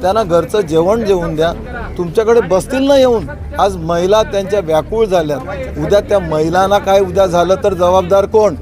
त्यांना घरचं जेवण जेवून द्या, तुमच्याकडे बसतील ना येऊन. आज महिला त्यांच्या व्याकुळ झाल्यात. उद्या त्या महिलांना काय उद्या झालं तर जबाबदार कोण?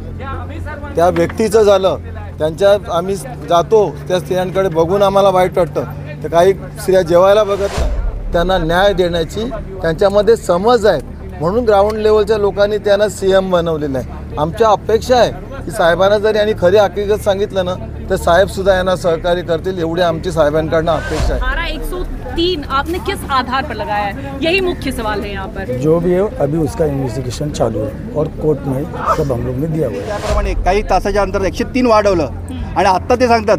त्या व्यक्तीचं झालं. त्यांच्या आम्ही जातो त्या स्त्रियांकडे बघून आम्हाला वाईट वाटतं. तर काही स्त्रिया जेवायला बघत नाही. त्यांना न्याय देण्याची त्यांच्यामध्ये समज आहे, म्हणून ग्राउंड लेवलच्या लोकांनी त्यांना CM बनवलेलं आहे. आमच्या अपेक्षा आहे की साहेबांना जर यांनी खरी हकीकत सांगितलं ना तर साहेबसुद्धा यांना सहकार्य करतील, एवढी आमची साहेबांकडनं अपेक्षा आहे. धारा 103 आपने किस आधार पर लगाया है, यही मुख्य सवाल है यहाँ पर. जो भी है अभी उसका इन्वेस्टिगेशन चालू है और कोर्ट में सब हम लोग ने दिया हुआ है. त्याप्रमाणे काही तासाच्या अंतर 103 वाढवलं आणि आत्ता ते सांगतात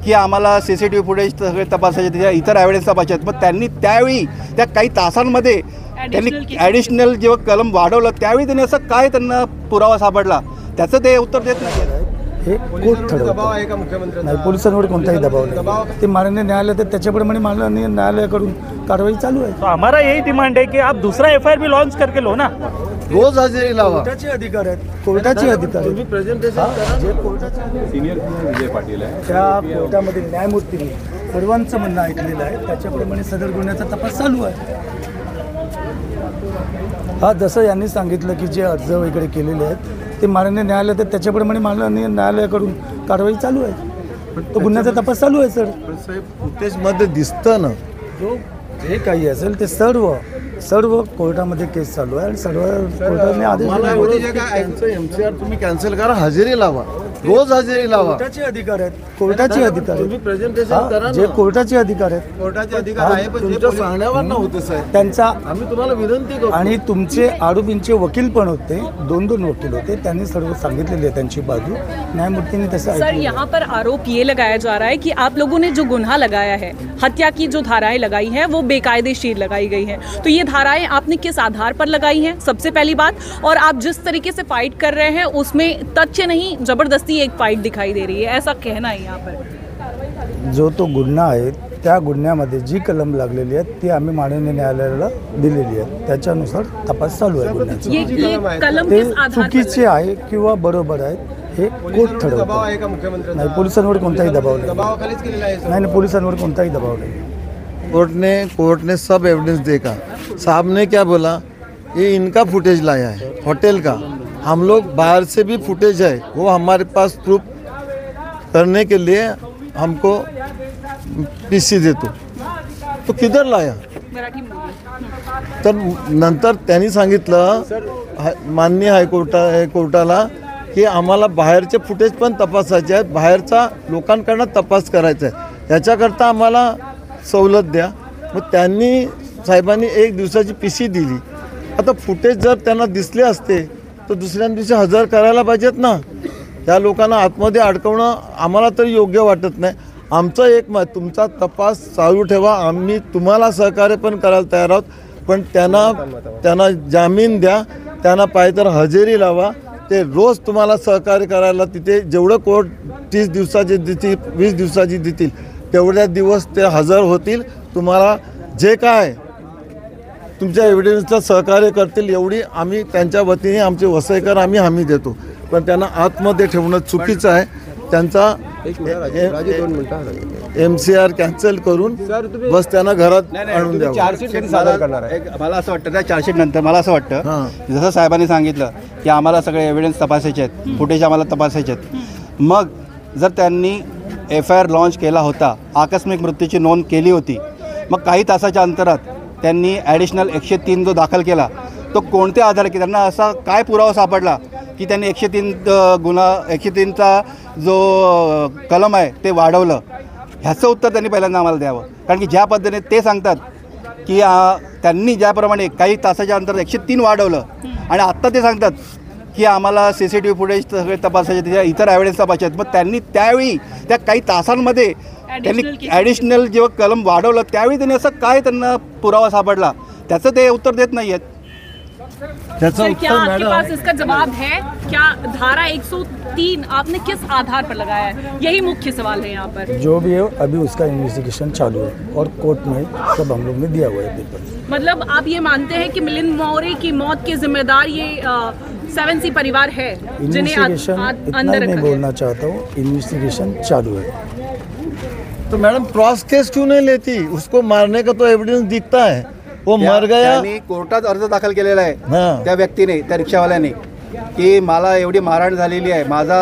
की आम्हाला CCTV फुटेज सगळे तपासायचे, त्याच्या इतर एव्हिडन्स तपासायचे. मग त्यांनी त्यावेळी त्या काही तासांमध्ये त्यांनी ॲडिशनल जेव्हा कलम वाढवलं त्यावेळी त्यांनी असं काय त्यांना पुरावा सापडला त्याचं ते उत्तर देत नाही. हे कोर्ट ठरवतं. नाही, पोलिसांवर कोणताही दबाव नाही. ते माननीय न्यायालय तर त्याच्याप्रमाणे माननीय न्यायालयाकडून कारवाई चालू आहे. तो हमारा यही डिमांड है कि आप दूसरा FIR भी लॉन्च करके लो ना. रोज हजेरी लावा. कोर्टाचे अधिकार आहेत, कोर्टाचे अधिकार आहेत. जे कोर्टाचे सिनियर विजय पाटील आहे, त्या कोर्टामध्ये न्यायमूर्तींनी सर्वांचं म्हणणं ऐकलेलं आहे. त्याच्याप्रमाणे सदर गुन्ह्याचा तपास चालू आहे. हा, जसं यांनी सांगितलं की जे अर्ज वगैरे केलेले आहेत ते माननीय न्यायालय तर त्याच्याप्रमाणे माननीय न्यायालयाकडून कारवाई चालू आहे. तो गुन्ह्याचा तपास चालू आहे सर. साहेब फुटेजमध्ये दिसतं ना, जो जे काही असेल ते सर्व कोर्टामध्ये केस चालू आहे आणि सर्व कोर्टाने आदेश मला दिले. एवढं MCR तुम्ही कॅन्सल करा, हजेरी लावा, रोज हजेरी लावा. कोर्टाचे अधिकार आहेत, कोर्टाचे अधिकार तुम्ही आहेत. प्रेझेंटेशन करा जे ना. कोर्टाचे अधिकार आहेत कोर्टाचे अधिकार आहे, पण तुमच्या सांगण्यावर नव्हते साहेब. त्यांचा आम्ही तुम्हाला विनंती करतो. आणि तुमचे आरोपींचे वकील पण होते, 2 वकील होते. त्यांनी सर्व सांगितलेली आहे त्यांची बाजू. न्यायमूर्तींनी तसं सर, ऐकलं. यहाँ पर आरोप ये लगाया जा रहा है कि आप लोगों ने जो गुनाह लगाया है, हत्या की जो धाराएं लगाई हैं वो बेकायदेशीर लगाई गई हैं. तो ये धाराएं आपने किस आधार पर लगाई हैं, सबसे पहली बात. और आप जिस तरीके से फाइट कर रहे हैं उसमें तथ्य नहीं, जबरदस्ती एक फाइट दिखाई दे रही है, ऐसा कहना है यहाँ पर. जो तो गुन्हा आहे त्या गुन्ह्यामध्ये जी कलम लागलेली आहे ती आम्ही माननीय न्यायालयाला दिलेली आहे. त्याच्यानुसार तपास चालू आहे गुन्ह्याचा. ये कलम ते किस आधार पर चुकीचे आहे किंवा बरोबर आहे हे कोर्ट ठरवतं. नाही, पोलिसांवर कोणताही दबाव नाही. नाही, पोलिसांवर कोणताही दबाव नाही. कोर्ट ने सब एविडेंस देखा. साहब ने क्या बोला, ये इनका फुटेज लाया है होटल का. हम लोग बाहर से भी फुटेज है, वो हमारे पास प्रूफ करने के लिए हमको PC दे तो किधर लाया. तर नंतर त्यांनी सांगितलं माननीय कोर्टाला की आम्हाला बाहेरचे फुटेज पण तपासायचे आहेत, बाहेरचा लोकांकडनं तपास करायचा आहे, याच्याकरता आम्हाला सवलत द्या. मग त्यांनी साहेबांनी 1 दिवसाची PC दिली. आता फुटेज जर त्यांना दिसले असते तर दुसऱ्या दिवशी हजर करायला पाहिजेत ना. त्या लोकांना आतमध्ये अडकवणं आम्हाला तरी योग्य वाटत नाही. आमचं एक मत, तुमचा तपास चालू ठेवा, आम्ही तुम्हाला सहकार्य पण करायला तयार आहोत, पण त्यांना जामीन द्या, त्यांना पाहिजे तर हजेरी लावा. ते रोज तुम्हाला सहकार्य करायला तिथे जेवढं कोर्ट 30 दिवसाची देतील, 20 दिवसाची देतील तेवढ्या दिवस ते हजर होतील. तुम्हाला जे काय तुमच्या एव्हिडन्सला सहकार्य करतील एवढी आम्ही त्यांच्या वतीने आमचे वसईकर आम्ही हमी देतो. पण त्यांना आतमध्ये ठेवणं चुकीचं आहे. त्यांचा MCR कॅन्सल करून बस त्यांना घरात आणून द्यावं. चार्जशीट सादर करणार आहे. मला असं वाटतं त्या चार्जशीट नंतर मला असं वाटतं जसं साहेबांनी सांगितलं की आम्हाला सगळे एव्हिडन्स तपासायचे आहेत, फुटेज आम्हाला तपासायचे आहेत. मग जर त्यांनी FIR लॉन्च केला होता, आकस्मिक मृत्यूची नोंद केली होती, मग काही तासाच्या अंतरात त्यांनी ॲडिशनल 103 जो दाखल केला तो कोणत्या आधारे, की त्यांना असा काय पुरावा सापडला की त्यांनी 103चा जो कलम आहे ते वाढवलं, ह्याचं उत्तर त्यांनी पहिल्यांदा आम्हाला द्यावं. कारण की ज्या पद्धतीने ते सांगतात की त्यांनी ज्याप्रमाणे काही तासाच्या अंतरात 103 वाढवलं आणि आत्ता ते सांगतात की आम्हाला CCTV फुटेज सगळे तपासायचे, त्याच्या इतर एव्हिडन्स तपासायचे आहेत. मग त्यांनी त्यावेळी त्या काही तासांमध्ये त्यांनी ॲडिशनल जेव्हा कलम वाढवलं त्यावेळी त्यांनी असं काय त्यांना पुरावा सापडला त्याचं ते उत्तर देत नाही आहेत. सर, क्या आपके पास इसका जवाब है? क्या धारा 103 आपने किस आधार पर लगाया है, यही मुख्य सवाल है यहाँ पर. जो भी है अभी उसका इन्वेस्टिगेशन चालू है और कोर्ट में सब हम लोग ने दिया हुआ है पेपर. मतलब आप ये मानते हैं कि मिलिंद मौर्य की मौत के जिम्मेदार ये 7C परिवार है जिन्हें इन्वेस्टिगेशन इतना अंदर मैं रखा बोलना चाहता हूँ, इन्वेस्टिगेशन चालू है. तो मैडम क्रॉस केस क्यों नहीं लेती? उसको मारने का तो एविडेंस दिखता है, वो मर गया। त्यांनी कोर्टात अर्ज दाखल केलेला आहे हां. त्या व्यक्तीने, त्या रिक्षावाल्याने, की मला एवढी मारहाण झालेली आहे, माझा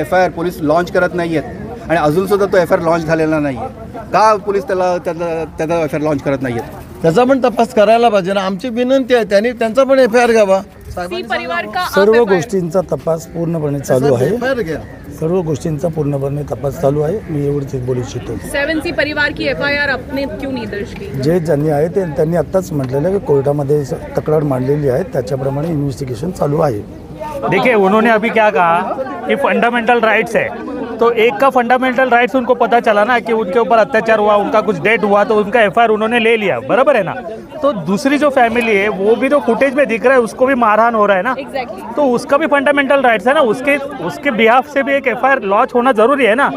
FIR पोलीस लॉन्च करत नाही आहेत आणि अजूनसुद्धा तो FIR लॉन्च झालेला नाही आहे. का पोलीस त्याचा FIR लॉन्च करत नाही आहेत? त्याचा पण तपास करायला पाहिजे ना. आमची विनंती आहे, त्यांनी त्यांचा पण FIR घ्यावा. सी परिवार का सर्व आप FIR गोष्टींचा तपास पूर्णपणे चालू आहे. FIR घ्या. सर्व गोष्टींचा पूर्णपणे तपास चालू आहे. मी एवढंच बोलू इच्छितो. 7C परिवार की FIR आपने क्यों नहीं दर्ज की? जे ज्यांनी आहे ते त्यांनी आत्ताच म्हटलेलं आहे की कोर्टामध्ये तक्रार मांडलेली आहे, त्याच्याप्रमाणे इन्व्हेस्टिगेशन चालू आहे. देखिए उन्होंने अभी क्या कहा कि फंडामेंटल राइट्स है, तो एक का फंडामेंटल राइट्स उनको पता चला ना कि उनके ऊपर अत्याचार हुआ, उनका कुछ डेथ हुआ, तो उनका FIR उन्होंने ले लिया, बराबर है ना. तो दूसरी जो फैमिली है वो भी तो फुटेज में दिख रहा है, उसको भी मारहान हो रहा है ना. एग्जैक्टली. तो उसका भी फंडामेंटल राइट्स है ना, उसके बिहाफ से भी एक FIR लॉन्च होना ज़रूरी है ना.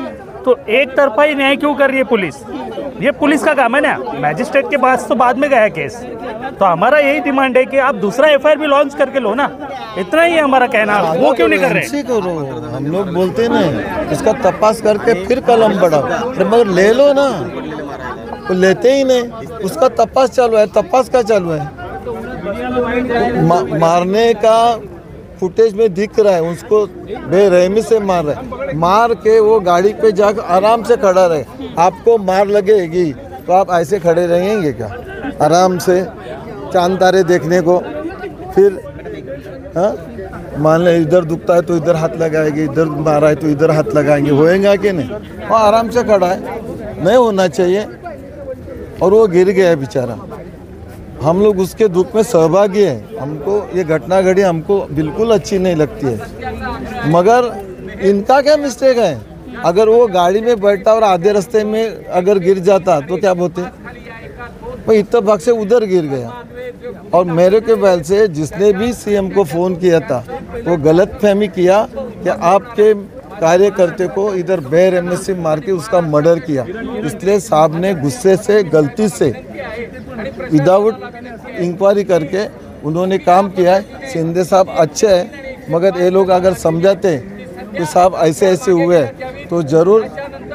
तो एक तरफा ही न्याय क्यों कर रही है पुलिस? ये पुलिस का काम है ना. मैजिस्ट्रेट के पास तो बाद में गया केस. तो हमारा यही डिमांड है कि आप दूसरा FIR भी लॉन्च करके लो ना. इतना ही हमारा कहना. वो क्यों नहीं कर रहे? ऐसे करो, हम लोग बोलते नहीं, इसका तपास करके फिर कलम बढ़ाओ. अरे मगर ले लो ना, वो लेते ही नहीं. उसका तपास चालू है. तपास का चालू है? मारने का फुटेज में दिख रहा है, उसको बेरहमी से मार रहा है. मार के वो गाड़ी पे जाकर आराम से खड़ा रहे. आपको मार लगेगी तो आप ऐसे खड़े रहेंगे क्या? आराम से चांद तारे देखने को. फिर हाँ, मान लें इधर दुखता है तो इधर हाथ लगाएंगे, इधर मारा है तो इधर हाथ लगाएंगे, होएगा कि नहीं? वो आराम से खड़ा है, नहीं होना चाहिए. और वो गिर गया है बेचारा. हम लोग उसके दुख में सहभागी हैं. हमको ये घटना घड़ी हमको बिल्कुल अच्छी नहीं लगती है, मगर इनका क्या मिस्टेक है? अगर वो गाड़ी में बैठा और आधे रास्ते में अगर गिर जाता तो क्या बोलते? भाई इत्तेफाक से उधर गिर गया. और मेरे के ख्याल से जिसने भी CM को फ़ोन किया था वो गलतफहमी किया कि आपके कार्यकर्ते को इधर बेरहमी से मार के उसका मर्डर किया. इसलिए साहब ने गुस्से से गलती से विदाउट इंक्वायरी करके उन्होंने काम किया है. शिंदे साहब अच्छे हैं, मगर ये लोग अगर समझाते कि साहब ऐसे ऐसे हुए तो ज़रूर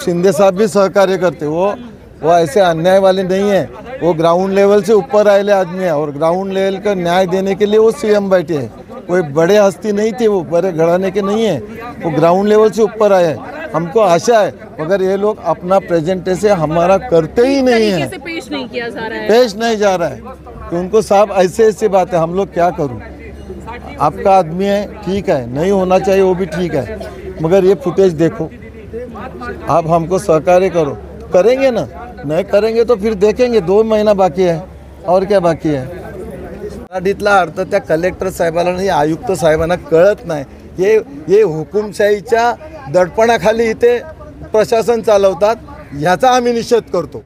शिंदे साहब भी सहकार्य करते. वो ऐसे अन्याय वाले नहीं हैं. वो ग्राउंड लेवल से ऊपर आए आदमी है और ग्राउंड लेवल का न्याय देने के लिए वो CM बैठे हैं. कोई बड़े हस्ती नहीं थे, वो बड़े घराने के नहीं है, वो ग्राउंड लेवल से ऊपर आए हैं. हमको आशा है, मगर ये लोग अपना प्रेजेंटेशन हमारा करते ही नहीं है, पेश नहीं किया जा रहा है. पेश नहीं जा रहा है. कि उनको साहब ऐसे ऐसे बात है, हम लोग क्या करूं? आपका आदमी है, ठीक है, नहीं होना चाहिए वो भी ठीक है, मगर ये फुटेज देखो. आप हमको सहकार्य करो. करेंगे ना, नहीं करेंगे तो फिर देखेंगे. 2 महीना बाकी है, और क्या बाकी है? मराठीतला अर्थ त्या कलेक्टर साहेबाला आणि आयुक्त साहेबांना कळत नाही. हे हुकुमशाहीच्या दडपणाखाली इथे प्रशासन चालवतात, ह्याचा आम्ही निषेध करतो.